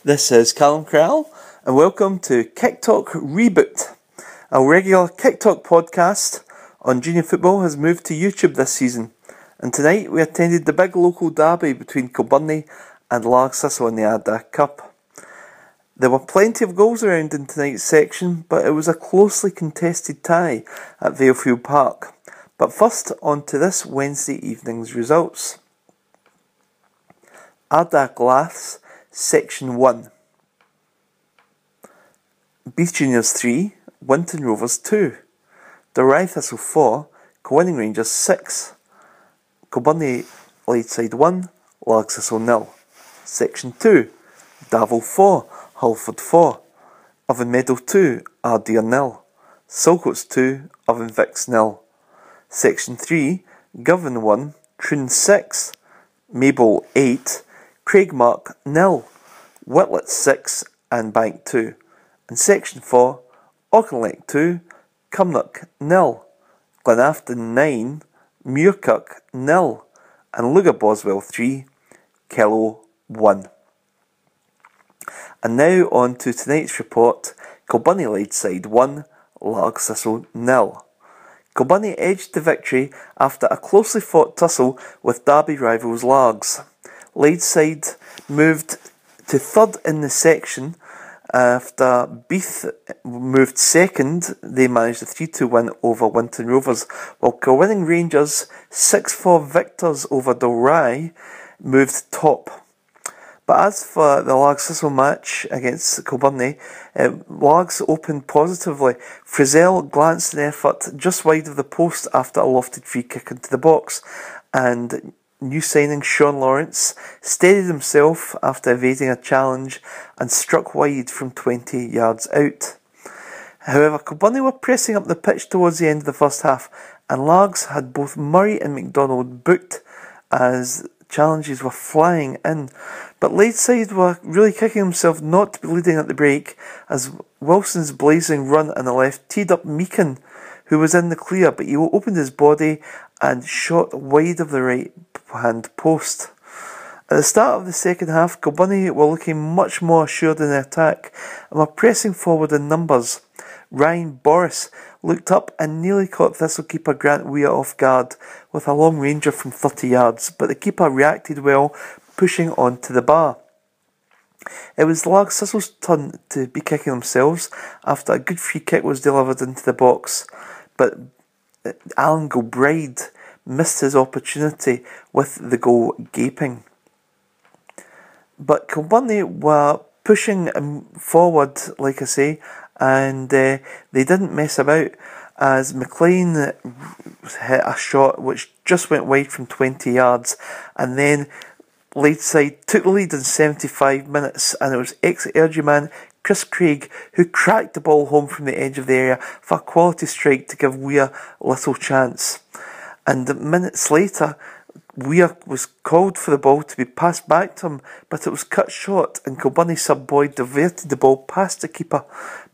This is Callum Crowell, and welcome to Kicktalk Reboot. Our regular Kicktalk podcast on junior football has moved to YouTube this season, and tonight we attended the big local derby between Kilbirnie and Largs Thistle in the Ardagh Cup. There were plenty of goals around in tonight's section, but it was a closely contested tie at Valefield Park. But first, on to this Wednesday evening's results. Ardagh Laths, Section 1. Beath Juniors 3, Winton Rovers 2. Kilbirnie Thistle 4, Kilwinning Rangers 6. Kilbirnie Ladeside 1, Largs Thistle 0. Section 2. Davil 4, Halford 4. Oven Meadow 2, Ardagh 0. Saltcoats 2, Oven Vicks 0. Section 3. Govan 1, Troon 6. Maybole 8, Craigmark 0. Whitlet 6 and Bank 2. And Section 4. Auchinleck 2, Cumnock 0. Glenafton 9, Muirkirk 0. And Luga Boswell 3, Kellow 1. And now on to tonight's report. Kilbirnie Ladeside 1, Largs Thistle 0. Kilbirnie edged the victory after a closely fought tussle with derby rivals Largs. Ladeside moved to third in the section after Beath moved second. They managed a 3-2 win over Winton Rovers, while Kilwinning Rangers 6-4 victors over Dalry moved top. But as for the Largs Thistle match against Kilbirnie, Largs opened positively. Frizzell glanced an effort just wide of the post after a lofted free kick into the box, and new signing Sean Lawrence steadied himself after evading a challenge and struck wide from 20 yards out. However, Kilbirnie were pressing up the pitch towards the end of the first half, and Largs had both Murray and McDonald booked as challenges were flying in. But Ladeside were really kicking themselves not to be leading at the break, as Wilson's blazing run on the left teed up Meakin, who was in the clear, but he opened his body and shot wide of the right hand post. At the start of the second half, Kilbirnie were looking much more assured in the attack and were pressing forward in numbers. Ryan Boris looked up and nearly caught Thistle keeper Grant Weir off guard with a long ranger from 30 yards, but the keeper reacted well, pushing on to the bar. It was Largs Thistle's turn to be kicking themselves after a good free kick was delivered into the box, but Alan Gilbride missed his opportunity with the goal gaping. But Kilbirnie were pushing forward, like I say, and they didn't mess about, as McLean hit a shot which just went wide from 20 yards, and then Ladeside took the lead in 75 minutes, and it was ex-Ayrshire man Chris Craig who cracked the ball home from the edge of the area for a quality strike to give Weir little chance. And minutes later, Weir was called for the ball to be passed back to him, but it was cut short, and Kilbirnie sub Boyd diverted the ball past the keeper.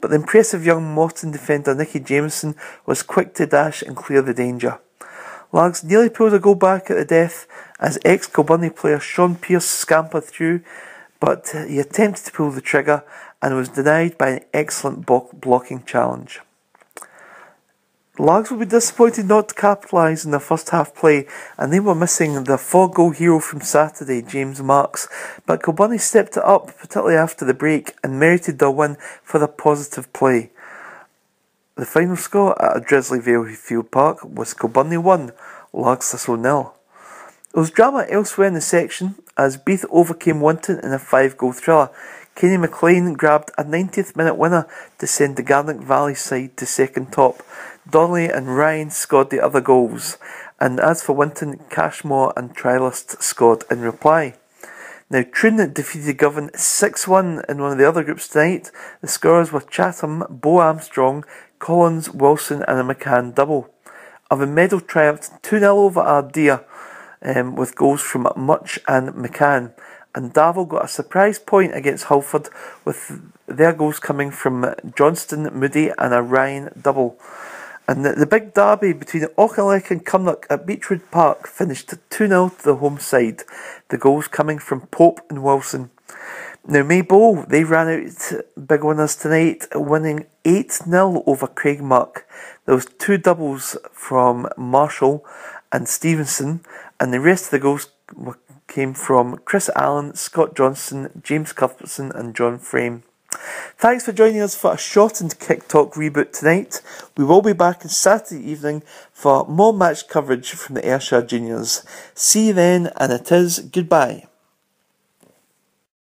But the impressive young Morton defender Nicky Jameson was quick to dash and clear the danger. Largs nearly pulled a goal back at the death as ex-Kilbirnie player Sean Pearce scampered through, but he attempted to pull the trigger and was denied by an excellent blocking challenge. Largs will be disappointed not to capitalise in their first half play, and they were missing their 4-goal hero from Saturday, James Marks, but Kilbirnie stepped it up, particularly after the break, and merited their win for their positive play. The final score at a drizzly Valefield Park was Kilbirnie 1, Largs Thistle 0. There was drama elsewhere in the section as Beath overcame Winton in a 5-goal thriller. Kenny McLean grabbed a 90th minute winner to send the Garnock Valley side to second top. Donnelly and Ryan scored the other goals, and as for Winton, Cashmore and Trilist scored in reply. Now, Troon defeated Govan 6-1 in one of the other groups tonight. The scorers were Chatham, Bo Armstrong, Collins, Wilson and a McCann double. Oven Meadow triumphed 2-0 over Ardagh with goals from Much and McCann. And Davil got a surprise point against Halford, with their goals coming from Johnston, Moody and a Ryan double. And the big derby between Auchinleck and Cumnock at Beechwood Park finished 2-0 to the home side, the goals coming from Pope and Wilson. Now Maybole, they ran out big winners tonight, winning 8-0 over Craigmuck. There was 2 doubles from Marshall and Stevenson, and the rest of the goals came from Chris Allen, Scott Johnson, James Cuthbertson and John Frame. Thanks for joining us for a shortened Kicktalk Reboot tonight. We will be back on Saturday evening for more match coverage from the Ayrshire Juniors. See you then, and it is goodbye.